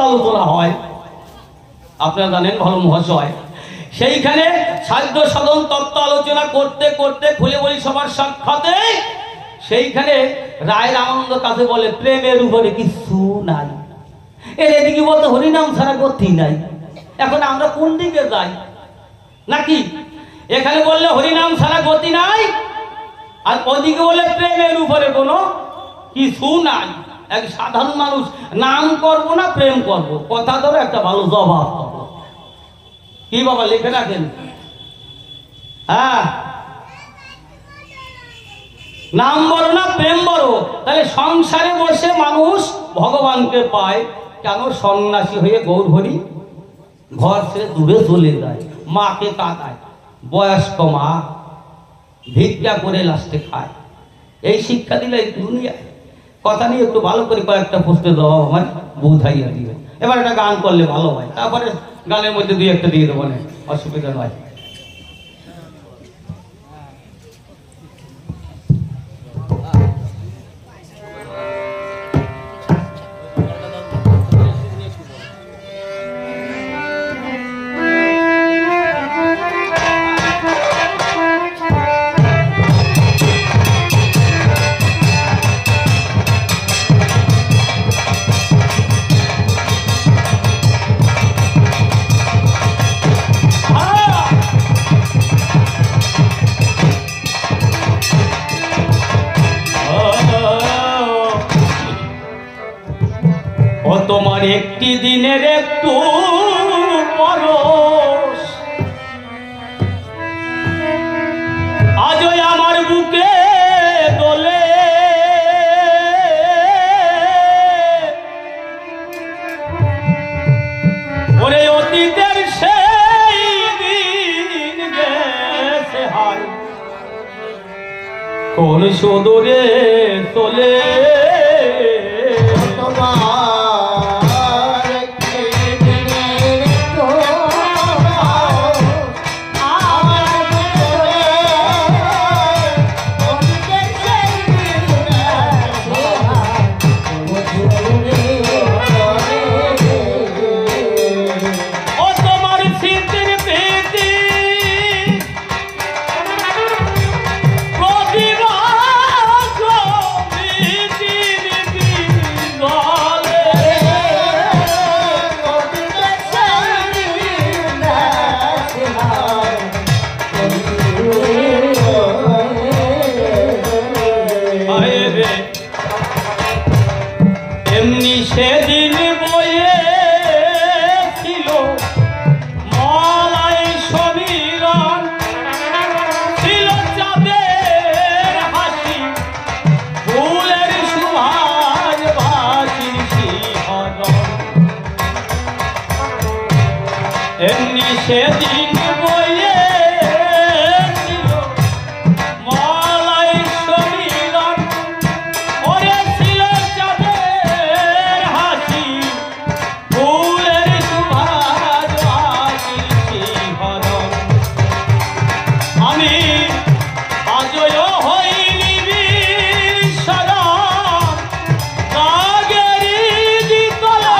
আলোচনা হয় আপনারা জানেন ভালো মহাশয়। সেইখানে সাধ্য সাধন তত্ত্ব আলোচনা করতে করতে খুলে বলি সবার সাক্ষাতে সেইখানে রায়ের আনন্দ কাছে বলে প্রেমের উপরে কিছু নাই। এর এদিকে বলতে হরিনাম ছাড়া গতি নাই। এখন আমরা কোন দিকে যাই নাকি? এখানে বললে হরিনাম ছাড়া গতি নাই, আর ওদিকে বলে প্রেমের উপরে কোনো কিছু নাই। এক সাধারণ মানুষ নাম করবো না প্রেম করব, কথা ধরে একটা ভালো জবাব পাবো। কি বাবা লিখে রাখেন? হ্যাঁ, নাম বড় না প্রেম বড়? তাহলে সংসারে বসে মানুষ ভগবানকে পায় কেন? সন্ন্যাসী হয়ে গৌর হরি ঘর ছেড়ে দূরে চলে যায়, মাকে কাঁদায়, বয়স্ক মা ভিক্ষা করে লাস্টে খায়। এই শিক্ষা দিলে দুনিয়ায় কথা নিয়ে একটু ভালো করে কয়েকটা প্রশ্নের জবাব আমার বুঝাইয়া দিবে। এবার একটা গান করলে ভালো হয়, তারপরে গানের মধ্যে দুই একটা দিয়ে দেবো, না অসুবিধা নয়। তোমার একটি দিনের একটু পরশ আজই আমার বুকে দোলে, ওরে অতীতের সেই দিন গেছে হায় কোন সুদূরে তোলে। সেদিন বয়েছিল মলাই সমীরণ, ছিল চাঁদের হাসি ফুলের সুভাষ বাসির শিহরণ। এমনি সেদিন বয়েছিল মলাই সমীরণ, ওরে ছিল চাঁদের হাসি ফুলের সুভাষ বাসির শিহরণ। আমি আজও হইনি বিশ্বরণ রাগেরি গীতলে,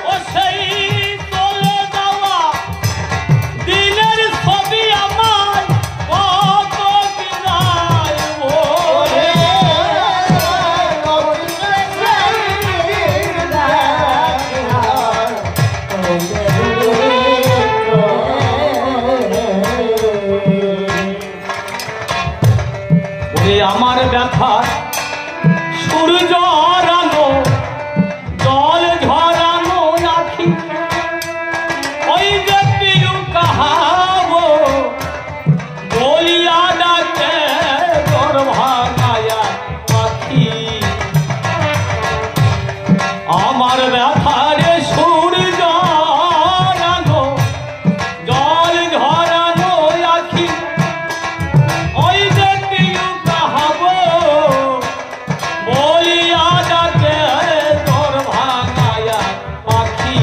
ও সেই তোলে যাওয়া দিনের ছবি আমার কত কি নাই বলে। ওরে আমার ব্যথা সূর্য রানো জল ঝরানো আখি, ওই যে পিউ কাহাবো বলিয়া ডাকে তোর ভাঙায়া পাখি। আমার ব্যথারে সূর্য রানো জল ঝরানো আখি, ওই যে পিউ কাহাবো বলিয়া ডাকে তোর ভাঙায়া পাখি।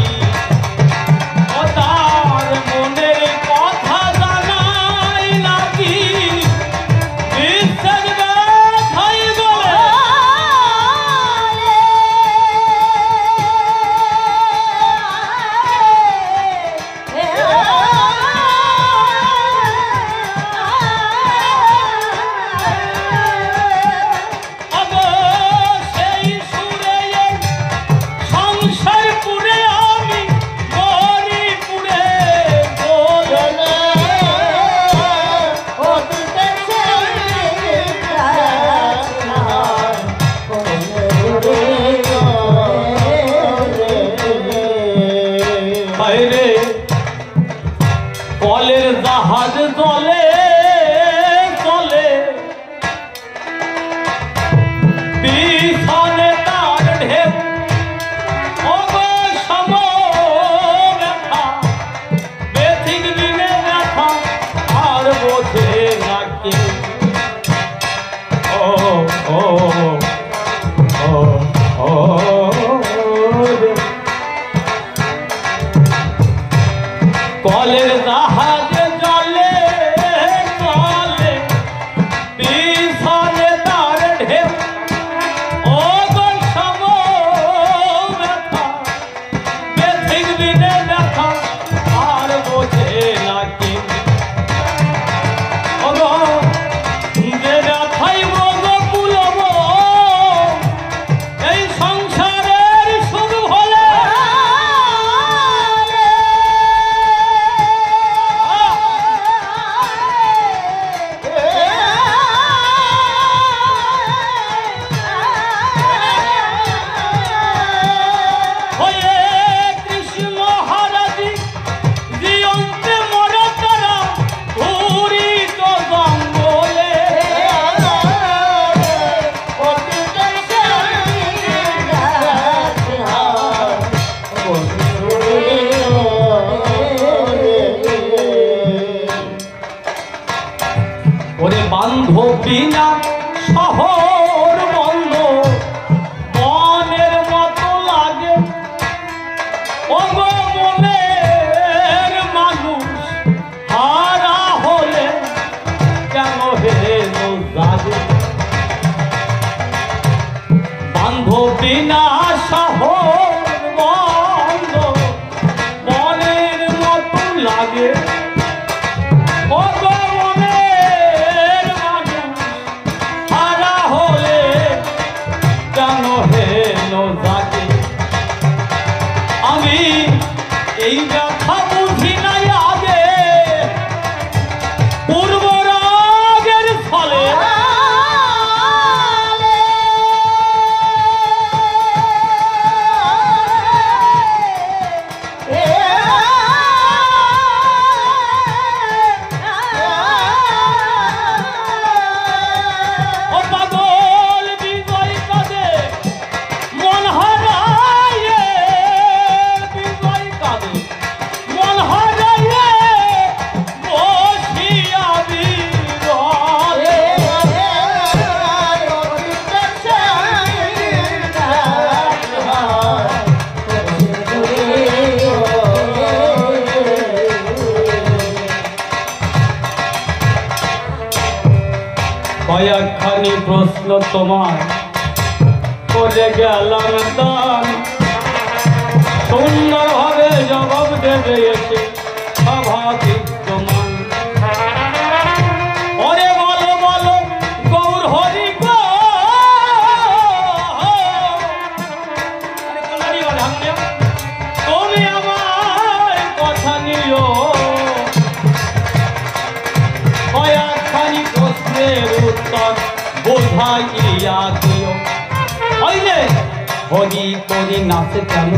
বিনা শহর বন্ধ বনের মতো লাগে ওগো মনের মানুষ হারা হলে কেন হেলো জাগে বান্ধবী না শহর বন্ধ বনের মতো লাগে ওগো মনের মানুষ হারা হলে কেন হেলো জাগে আমি এই ব্যথা বুঝি নাই আগে পূর্ব রাগের ফলে কয়েকখানি প্রশ্ন তোমার করে গেলাম দান সুন্দরভাবে জবাব দেবে এসে স্বাভাবিক তোমার ওরে বলো বলো গৌর হরি গো তুমি আমার কথা নিও কয়েকখানি প্রশ্নের উত্তর বোঝাইয়া দিও হইলে হরি করি নাচে কেন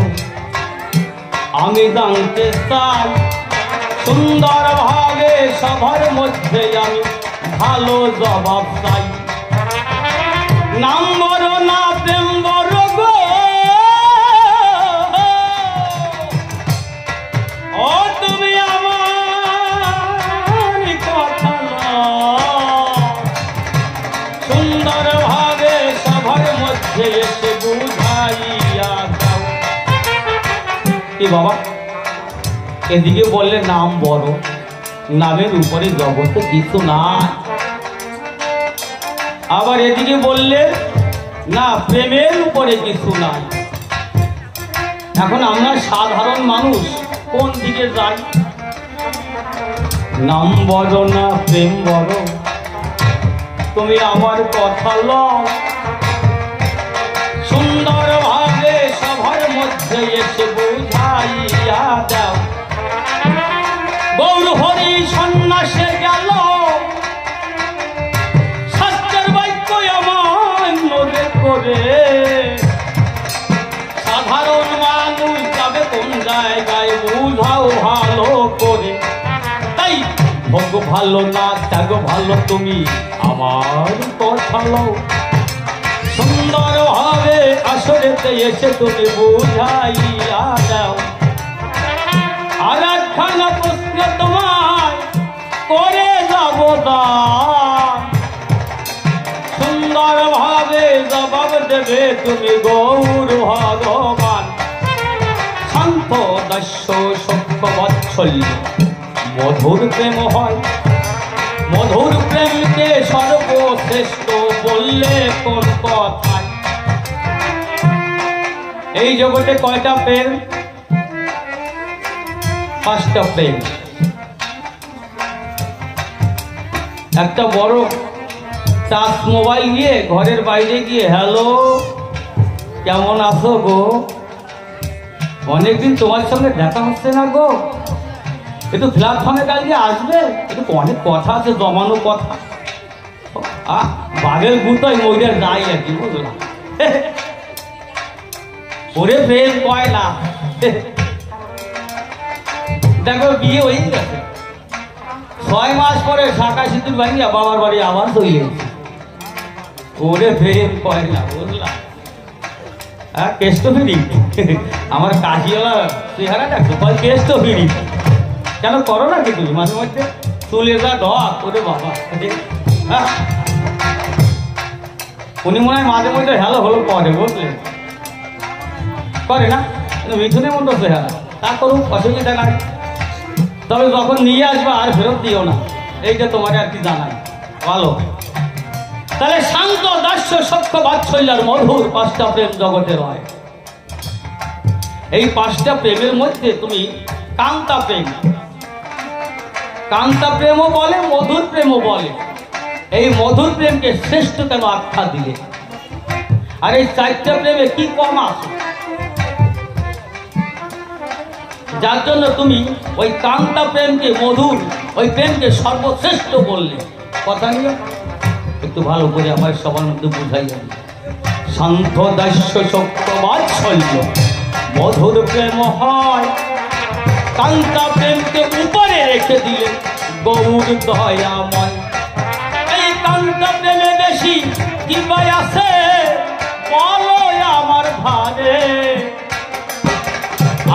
আমি জানতে চাই সুন্দর ভাবে সবার মধ্যে আমি ভালো জবাব চাই নাম বড় না প্রেম বড় গো ও তুমি আমার কথা সুন্দর ভাবে সবার মধ্যে এসে বুঝাইয়া দাও কি বাবা এদিকে বললে নাম বড় নামের উপরে জগতে কিছু নাই আবার এদিকে বললে না প্রেমের উপরে কিছু নাই এখন আমরা সাধারণ মানুষ কোন দিকে যাই নাম বড় না প্রেম বড় তুমি আমার কথা লও সুন্দর ভাবে সবার মধ্যে এসে বুঝাইয়া দাও গৌর হরি সন্ন্যাসে গেল শাস্ত্রের বাক্য অমান্য করে সাধারণ মানুষ যাবে কোন জায়গায় বুঝাও ভালো করে তাই ভোগ ভালো না ত্যাগ ভালো তুমি আমার কথা লও সুন্দর ভাবে আসরেতে এসে তুমি বুঝাইয়া দাও আর একখানা প্রশ্ন তোমার করে যাব সুন্দর ভাবে জবাব দেবে তুমি গৌর ভগবান শান্ত দস্য সভ্য বাৎসল্য মধুর প্রেম হয় মধুর প্রেমকে সর্বশ্রেষ্ঠ বললে কোন কথায় এই জগতে কয়টা প্রেম পাঁচটা প্রেম একটা বড় টাচ মোবাইল নিয়ে ঘরের বাইরে গিয়ে হ্যালো কেমন আছো গো অনেকদিন তোমার সঙ্গে দেখা হচ্ছে না গো একটু প্ল্যাটফর্মে কালকে আসবে একটু অনেক কথা আছে জমানো কথা বাঘের গুতোয় মহিলার নাই আর কি বুঝলাম ওরে প্রেম কয় না দেখো বিয়ে হয়ে গেছে 6 মাস পরে শাখা সিঁদুর ভাঙিয়া বাবার বাড়ি আবার চলে গেছে ওরে প্রেম কয় না বুঝলাম হ্যাঁ কেষ্ট ফিরি আমার কাশিওয়ালা চেহারা দেখো কয় কেষ্ট ফিরি কেন করো না কি তুমি মাঝে মধ্যে চলে যা ঢক ওরে বাবা উনি মনে হয় মাঝে মধ্যে হ্যালো হলো করে, বুঝলেন, করে না, মিঠুনের মতো চেহারা, তা করুক, অসুবিধা নাই। তবে যখন নিয়ে আসবা আর ফেরত দিও না, এইটা তোমার আর কি জানাই ভালো। তাহলে শান্ত দাস্য সখ্য বাৎসল্যার মধুর 5টা প্রেম জগতে রয়। এই 5টা প্রেমের মধ্যে তুমি কান্তা প্রেম, কান্তা প্রেমও বলে, মধুর প্রেমও বলে। এই মধুর প্রেমকে শ্রেষ্ঠ কেন আখ্যা দিলে? আর এই 4টা প্রেমে কি কম আছে যার জন্য তুমি ওই কান্তা প্রেমকে, মধুর ওই প্রেমকে সর্বশ্রেষ্ঠ বললে? কথা নিয়ে একটু ভালো করে আমার সবার মধ্যে বুঝাই যাবে। শান্ত দাস্য সখ্য বাৎসল্য মধুর প্রেম হয়, কান্তা প্রেমকে উপরে রেখে দিলে গৌর দয়াময়। এই কান্তা প্রেমে বেশি কি পাই আছে বলো আমার ভারে,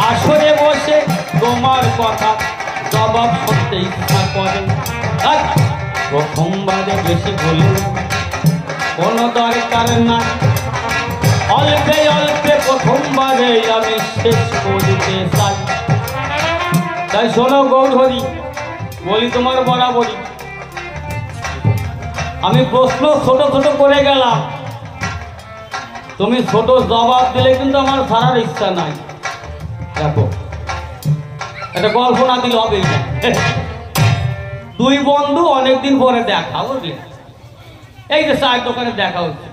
আসরে বসে তোমার কথা জবাব করতে ইচ্ছা করে। প্রথমবারে বেশি বলে কোনো দরকার না, অল্পে অল্পে প্রথমবারে আমি শেষ করতে চাই। তাই শোনো গৌরহরি, বলি তোমার বরাবরই, আমি প্রশ্ন ছোট ছোট করে গেলাম, তুমি ছোট জবাব দিলে কিন্তু আমার ছাড়ার ইচ্ছা নাই। দেখো, এটা গল্প না দিলে হবে না। 2 বন্ধু অনেকদিন পরে দেখা, বুঝলি, এই যে চায়ের দোকানে দেখা হচ্ছে।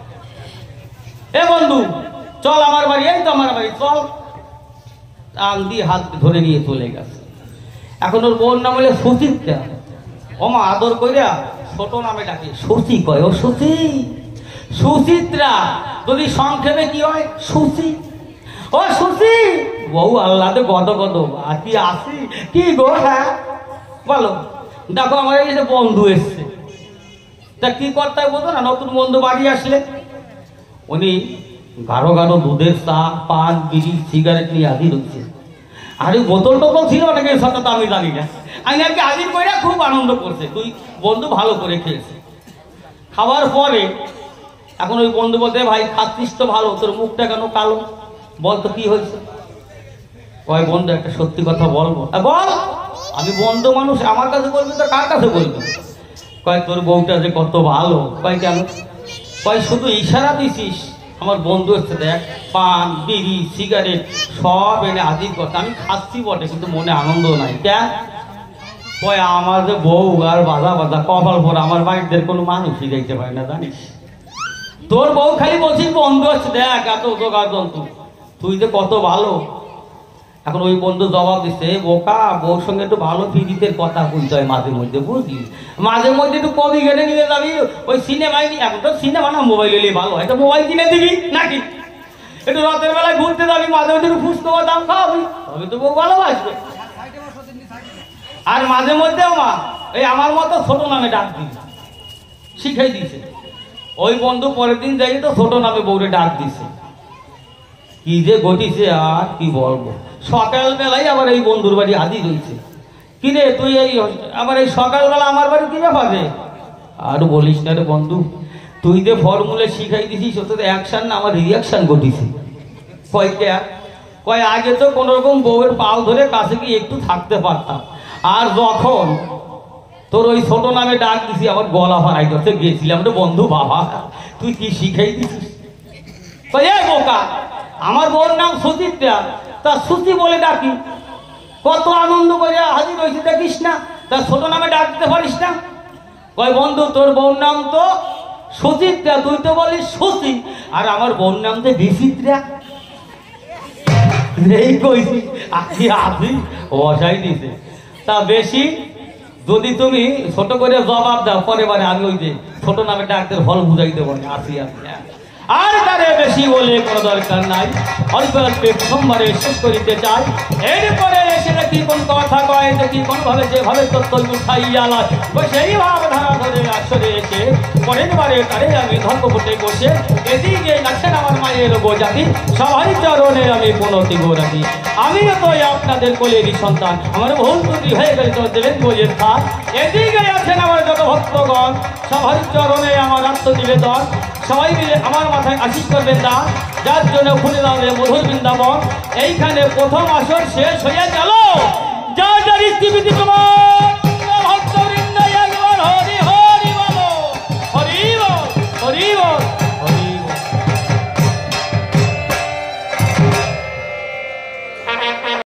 এ বন্ধু চল আমার বাড়ি, এই তো আমার বাড়ি, চল। আং দিয়ে হাত ধরে নিয়ে চলে গেছে। এখন ওর বোন নাম হলে সুচিত্রা। ওমা আদর কইরা ছোট নামে ডাকে, সুচি কয়, ও সুচি, সুচিত্রা। যদি সংক্ষেপে কি হয়, সুচি, ও সুচি। বউ আল্লাহতে গদ গদ, কি আসি কি গো, হ্যাঁ বলো। দেখো আমার এই যে বন্ধু এসছে, তা কি করতে হয় বলতো না, নতুন বন্ধু বাড়ি আসলে উনি গাঢ় গাঢ় দুধের চা, পান, বিড়ি, সিগারেট নিয়ে হাজির হচ্ছে। আর ওই বোতল টোতল ছিল অনেকের সাথে, তো আমি জানি না। আমি আর কি হাজির করে খুব আনন্দ করছে, 2 বন্ধু ভালো করে খেয়েছে। খাওয়ার পরে এখন ওই বন্ধু বলতে, ভাই খাচ্ছিস তো ভালো, তোর মুখটা কেন কালো, বল তো কি হয়েছে? কয় বন্ধু একটা সত্যি কথা বলবো। বল। আমি বন্ধু মানুষ, আমার কাছে বলবি তো কার কাছে বলবি? কয় তোর বউটা যে কত ভালো। কয় কেন? কয় শুধু ইশারা দিছিস, আমার বন্ধু হচ্ছে, দেখ পান, বিড়ি, সিগারেট সব এনে হাজির করছে। আমি খাচ্ছি বটে, কিন্তু মনে আনন্দ নাই। কেন? কয় আমার যে বউ আর বাধা বাধা কপাল পর, আমার বাড়িতে কোনো মানুষই দেখতে পারে না, জানিস? তোর বউ খালি বলছিস বন্ধু হচ্ছে, দেখ এত জোগাড় জন্তু, তুই যে কত ভালো। এখন ওই বন্ধু জবাব দিচ্ছে, বোকা, বউর সঙ্গে একটু ভালো ফিজিতের কথা বলতে হয় মাঝে মধ্যে, বুঝলি, মাঝে মধ্যে একটু কবি গেলে নিয়ে যাবি ওই সিনেমায়। এখন তো সিনেমা না, মোবাইল এলে ভালো হয়, তো মোবাইল কিনে দিবি নাকি, একটু রাতের বেলায় ঘুরতে যাবি, মাঝে মধ্যে একটু ফুচকা দাম খাওয়াবি, তবে তো বউ ভালোবাসবে। আর মাঝে মধ্যেও মা এই আমার মতো ছোট নামে ডাক দিবি, শিখাই দিছে। ওই বন্ধু পরের দিন যাই তো ছোট নামে বউরে ডাক দিছে। কি যে ঘটিছে আর কি বলবো। সকালবেলায় আবার এই বন্ধুর বাড়ি হাজির হয়েছে। কিরে তুই এই আবার এই সকালবেলা আমার বাড়ি কি ব্যাপারে? আর বলিস না রে বন্ধু, তুই যে ফর্মুলা শিখাই দিছিস ওতে অ্যাকশন না আমার রিয়াকশন ঘটিছে। কয় আগে তো কোন রকম বউয়ের পাও ধরে কাছে কি একটু থাকতে পারতাম, আর যখন তোর ওই ছোট নামে ডাক দিছি আমার গলা ফাড়াই করতে গেছিলাম রে বন্ধু। বাবা তুই কি শিখাই দিছিস? কয় এ বোকা, আমার বউর নাম সুচিত্রা, তা সুচি বলে ডাকি, কত আনন্দ করে হাজির হয়েছে দেখিস না, তা ছোট নামে ডাক দিতে পারিস না? কয় বন্ধু তোর বউর নাম তো সুচিত্রা, তুই তো বলিস সুচি, আর আমার বউর নাম তো বিচিত্রা। এই কইছি আছি আছি বসাই দিছে। তা বেশি যদি তুমি ছোট করে জবাব দাও, পরে বারে আমি ওই যে ছোট নামে ডাকতে ফল বুঝাই দেবো, আসি আসি। আর তারে বেশি বলে কোনো দরকার নাই। অল্প অল্পে প্রথমবারে শেষ করিতে চাই। এরপরে এসে দেখি কোন কথা কয়, দেখি কোনভাবে যেভাবে তত্ত্ব উঠাইয়া লয়, সেই ভাব ধারা ধরে আসরে এসে পরের বারে তারে আমি ধর্মপটে বসে এদিকে আছেন আমার মায়ের গোজাতি, সবাই চরণে আমি পনতি গোরাতি। আমিও তো আপনাদের কোলেরই সন্তান, আমার ভুল ত্রুটি হয়ে গেলে তো দেবেন বইয়ের থাক। এদিকে আছেন আমার যত ভক্তগণ, সবাই চরণে আমার আত্মনিবেদন। সবাই মিলে আমার মাথায় আশীষ করবেন না, যার জন্য খুলে দাঁড়ে মধুর বৃন্দাবন। এইখানে প্রথম আসর শেষ হয়ে গেল। যা যা রীতি তোমার